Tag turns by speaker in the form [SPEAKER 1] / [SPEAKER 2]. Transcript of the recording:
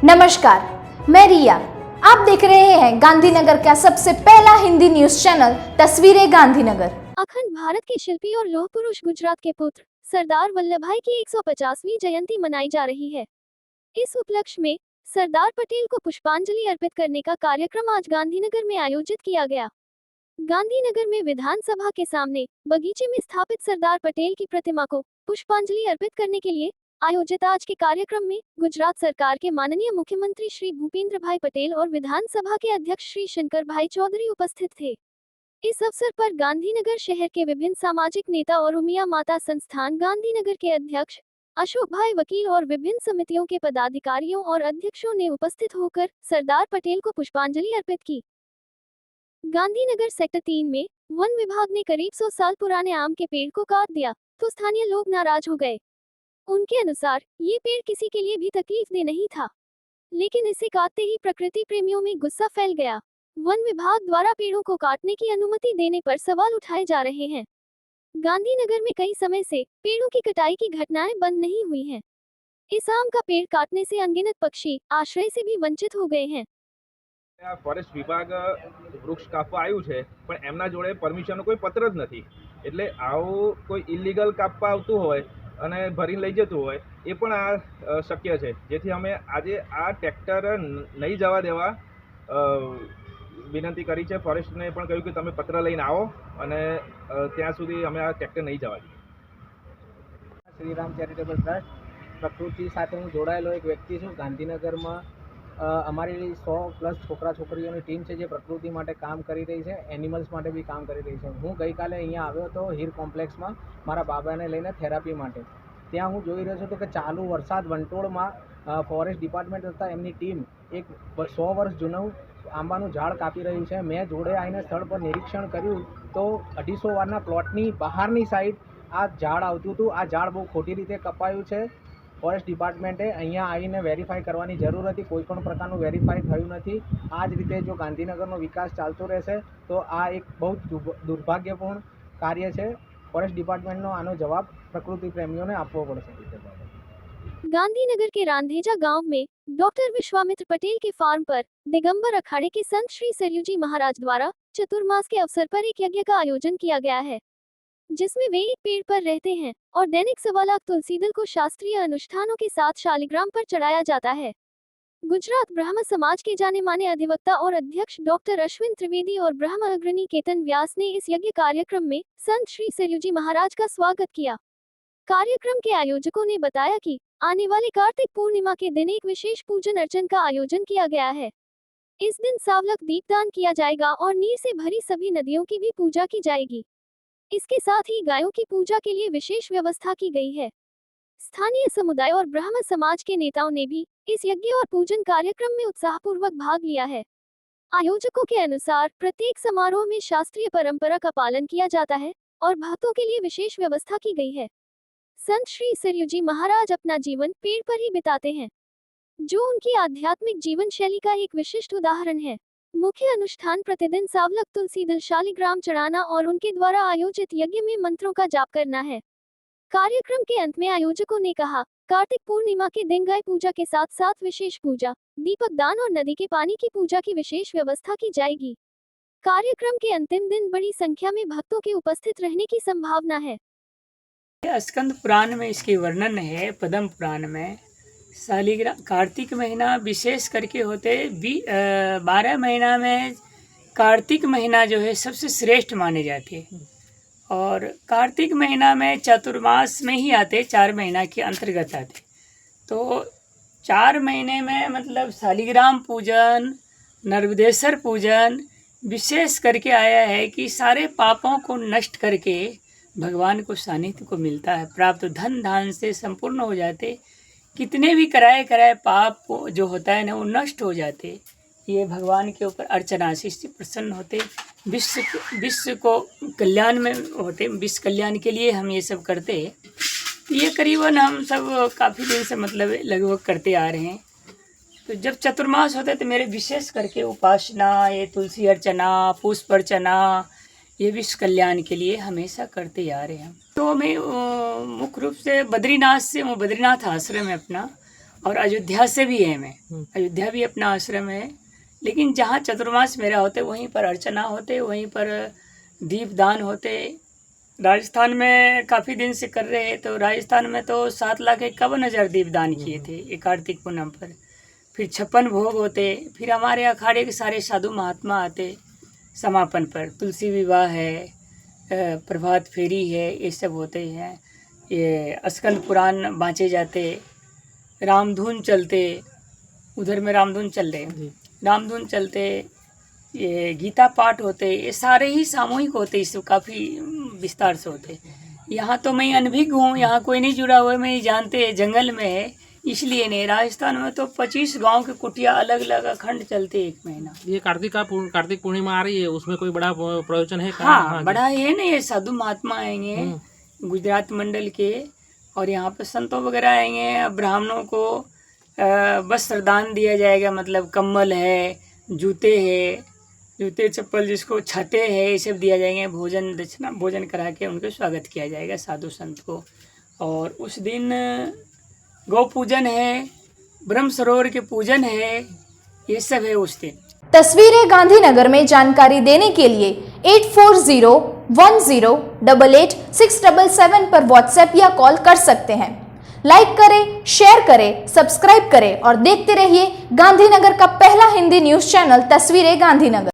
[SPEAKER 1] नमस्कार, मैं रिया। आप देख रहे हैं गांधीनगर का सबसे पहला हिंदी न्यूज चैनल तस्वीरें गांधीनगर।
[SPEAKER 2] अखंड भारत के शिल्पी और लौह पुरुष गुजरात के पुत्र सरदार वल्लभ भाई की 150वीं जयंती मनाई जा रही है। इस उपलक्ष्य में सरदार पटेल को पुष्पांजलि अर्पित करने का कार्यक्रम आज गांधीनगर में आयोजित किया गया। गांधीनगर में विधानसभा के सामने बगीचे में स्थापित सरदार पटेल की प्रतिमा को पुष्पांजलि अर्पित करने के लिए आयोजित आज के कार्यक्रम में गुजरात सरकार के माननीय मुख्यमंत्री श्री भूपेंद्र भाई पटेल और विधानसभा के अध्यक्ष श्री शंकर भाई चौधरी उपस्थित थे। इस अवसर पर गांधीनगर शहर के विभिन्न सामाजिक नेता और उमिया माता संस्थान गांधीनगर के अध्यक्ष अशोक भाई वकील और विभिन्न समितियों के पदाधिकारियों और अध्यक्षों ने उपस्थित होकर सरदार पटेल को पुष्पांजलि अर्पित की। गांधीनगर सेक्टर 3 में वन विभाग ने करीब 100 साल पुराने आम के पेड़ को काट दिया तो स्थानीय लोग नाराज हो गए। उनके अनुसार ये पेड़ किसी के लिए भी तकलीफदेह नहीं था, लेकिन इसे काटते ही प्रकृति प्रेमियों में गुस्सा फैल गया। वन विभाग द्वारा पेड़ों को काटने की अनुमति देने पर सवाल उठाए जा रहे हैं। गांधीनगर में कई समय से पेड़ों की कटाई की घटनाएं बंद नहीं हुई हैं। इस आम का पेड़ काटने से अनगिनत पक्षी आश्रय से भी वंचित हो गए हैं।
[SPEAKER 3] ફોરેસ્ટ વિભાગ વૃક્ષ કાપવા આવ્યું છે, પણ એમના જોડે પરમિશનનો કોઈ પત્ર જ નથી. એટલે આવું કોઈ ઇલીગલ કાપવા આવતું હોય અને ભરીને લઈ જતું હોય એ પણ આ શક્ય છે. જેથી અમે આજે આ ટ્રેક્ટર નહીં જવા દેવા વિનંતી કરી છે. ફોરેસ્ટને પણ કહ્યું કે તમે પત્ર લઈને આવો અને ત્યાં સુધી અમે આ ટ્રેક્ટર નહીં જવા દઈએ.
[SPEAKER 4] શ્રીરામ ચેરિટેબલ ટ્રસ્ટ પ્રકૃતિ સાથે હું જોડાયેલો એક વ્યક્તિ છું. ગાંધીનગરમાં અમારી 100+ છોકરા છોકરીઓની ટીમ છે જે પ્રકૃતિ માટે કામ કરી રહી છે, એનિમલ્સ માટે બી કામ કરી રહી છે. હું ગઈકાલે અહીંયા આવ્યો હતો હીર કોમ્પ્લેક્સમાં મારા બાબાને લઈને થેરાપી માટે. ત્યાં હું જોઈ રહ્યો છું તો કે ચાલુ વરસાદ વંટોળમાં ફોરેસ્ટ ડિપાર્ટમેન્ટ તથા એમની ટીમ એક 100 વર્ષ જૂનું આંબાનું ઝાડ કાપી રહ્યું છે. મેં જોડે આવીને સ્થળ પર નિરીક્ષણ કર્યું તો 250 વારના પ્લોટની બહારની સાઈડ આ ઝાડ આવતું હતું. આ ઝાડ બહુ ખોટી રીતે કપાયું છે. ફોરેસ્ટ ડિપાર્ટમેન્ટે અહીંયા આવીને વેરીફાઈ કરવાની જરૂર હતી, કોઈ પણ પ્રકારનું વેરીફાઈ થયું નથી. આ જ રીતે જો ગાંધીનગરનો વિકાસ ચાલતો રહેશે તો આ એક બહુ દુર્ભાગ્યપૂર્ણ કાર્ય છે. ફોરેસ્ટ ડિપાર્ટમેન્ટનો આનો જવાબ પ્રકૃતિ પ્રેમીઓને આપવો પડશે.
[SPEAKER 2] गांधीनगर के रांधेजा गांव में डॉक्टर विश्वामित्र पटेल के फार्म पर दिगंबर अखाड़े के संत श्री सरयू जी महाराज द्वारा चतुर्मास के अवसर पर एक यज्ञ का आयोजन किया गया है, जिसमें वे एक पेड़ पर रहते हैं और दैनिक 1.25 लाख तुलसी दल को शास्त्रीय अनुष्ठानों के साथ शालिग्राम पर चढ़ाया जाता है। गुजरात ब्रह्म समाज के जाने माने अधिवक्ता और अध्यक्ष डॉक्टर अश्विन त्रिवेदी और ब्रह्म अग्रणी केतन व्यास ने इस यज्ञ कार्यक्रम में संत श्री सरयू जी महाराज का स्वागत किया। कार्यक्रम के आयोजकों ने बताया कि आने वाले कार्तिक पूर्णिमा के दिन एक विशेष पूजन अर्चन का आयोजन किया गया है। इस दिन सावलक दीपदान किया जाएगा और नीर से भरी सभी नदियों की भी पूजा की जाएगी। इसके साथ ही गायों की पूजा के लिए विशेष व्यवस्था की गई है। स्थानीय समुदाय और ब्रह्म समाज के नेताओं ने भी इस यज्ञ और पूजन कार्यक्रम में उत्साहपूर्वक भाग लिया है। आयोजकों के अनुसार प्रत्येक समारोह में शास्त्रीय परंपरा का पालन किया जाता है और भक्तों के लिए विशेष व्यवस्था की गई है। संत श्री सरयू जी महाराज अपना जीवन पेड़ पर ही बिताते हैं, जो उनकी आध्यात्मिक जीवन शैली का एक विशिष्ट उदाहरण है। मुख्य अनुष्ठान प्रतिदिन सावलक तुलसी दल शालिग्राम चढ़ाना और उनके द्वारा आयोजित यज्ञ में मंत्रों का जाप करना है। कार्यक्रम के अंत में आयोजकों ने कहा, कार्तिक पूर्णिमा के दिन गाय पूजा के साथ साथ विशेष पूजा, दीपक दान और नदी के पानी की पूजा की विशेष व्यवस्था की जाएगी। कार्यक्रम के अंतिम दिन बड़ी संख्या में भक्तों के उपस्थित रहने की संभावना है।
[SPEAKER 5] स्कंद पुराण में इसकी वर्णन है। पद्म पुराण में शालिग्राम कार्तिक महीना विशेष करके होते 12 महीना में कार्तिक महीना जो है सबसे श्रेष्ठ माने जाते हैं और कार्तिक महीना में चतुर्मास में ही आते, 4 महीना के अंतर्गत आते। तो 4 महीने में मतलब शालिग्राम पूजन, नर्मदेश्वर पूजन विशेष करके आया है कि सारे पापों को नष्ट करके भगवान को सानिध्य को मिलता है, प्राप्त धन धान से संपूर्ण हो जाते। कितने भी कराए पाप जो होता है ना वो नष्ट हो जाते। ये भगवान के ऊपर अर्चना से इससे प्रसन्न होते, विश्व को कल्याण में होते, विश्व कल्याण के लिए हम ये सब करते। ये करीबन हम सब काफ़ी दिन से मतलब लगभग करते आ रहे हैं। तो जब चतुर्मास होते तो मेरे विशेष करके उपासना, ये तुलसी अर्चना, पुष्प अर्चना, ये विश्व कल्याण के लिए हमेशा करते आ रहे हैं। तो मैं मुख्य रूप से बद्रीनाथ से, बद्रीनाथ आश्रम है अपना, और अयोध्या से भी है मैं, अयोध्या भी अपना आश्रम है। लेकिन जहाँ चतुर्मास मेरा होते वहीं पर अर्चना होते, वहीं पर दीपदान होते। राजस्थान में काफ़ी दिन से कर रहे हैं, तो राजस्थान में तो 7,51,000 दीपदान किए थे ये कार्तिक पूनम पर। फिर 56 भोग होते, फिर हमारे अखाड़े के सारे साधु महात्मा आते समापन पर। तुलसी विवाह है, प्रभात फेरी है, ये सब होते हैं। ये स्कंद पुराण बाँचे जाते, रामधुन चलते, उधर में रामधुन चल रहे, रामधुन चलते, ये गीता पाठ होते, ये सारे ही सामूहिक होते, इससे काफ़ी विस्तार से होते। यहाँ तो मैं अनभिज्ञ हूँ, यहाँ कोई नहीं जुड़ा हुआ है, मैं जानते जंगल में है इसलिए नहीं। राजस्थान में तो 25 गांव के कुटिया अलग अलग अखंड चलते 1 महीना।
[SPEAKER 6] ये कार्तिक पूर्णिमा आ रही है, उसमें कोई बड़ा प्रयोजन है?
[SPEAKER 5] हाँ, बड़ा है ना, ये साधु महात्मा आएंगे गुजरात मंडल के, और यहाँ पे संतों वगैरह आएंगे। ब्राह्मणों को वस्त्रदान दिया जाएगा, मतलब कम्बल है, जूते चप्पल, जिसको छते है, ये सब दिया जाएंगे। भोजन दक्षिणा भोजन करा के उनको स्वागत किया जाएगा साधु संत को। और उस दिन गौ पूजन है, ब्रह्म सरोवर के पूजन है, ये सब है उस दिन।
[SPEAKER 1] तस्वीरें गांधीनगर में जानकारी देने के लिए 8401088677 पर व्हाट्सएप या कॉल कर सकते हैं। लाइक करें, शेयर करें, सब्सक्राइब करें और देखते रहिए गांधीनगर का पहला हिंदी न्यूज चैनल तस्वीरें गांधीनगर।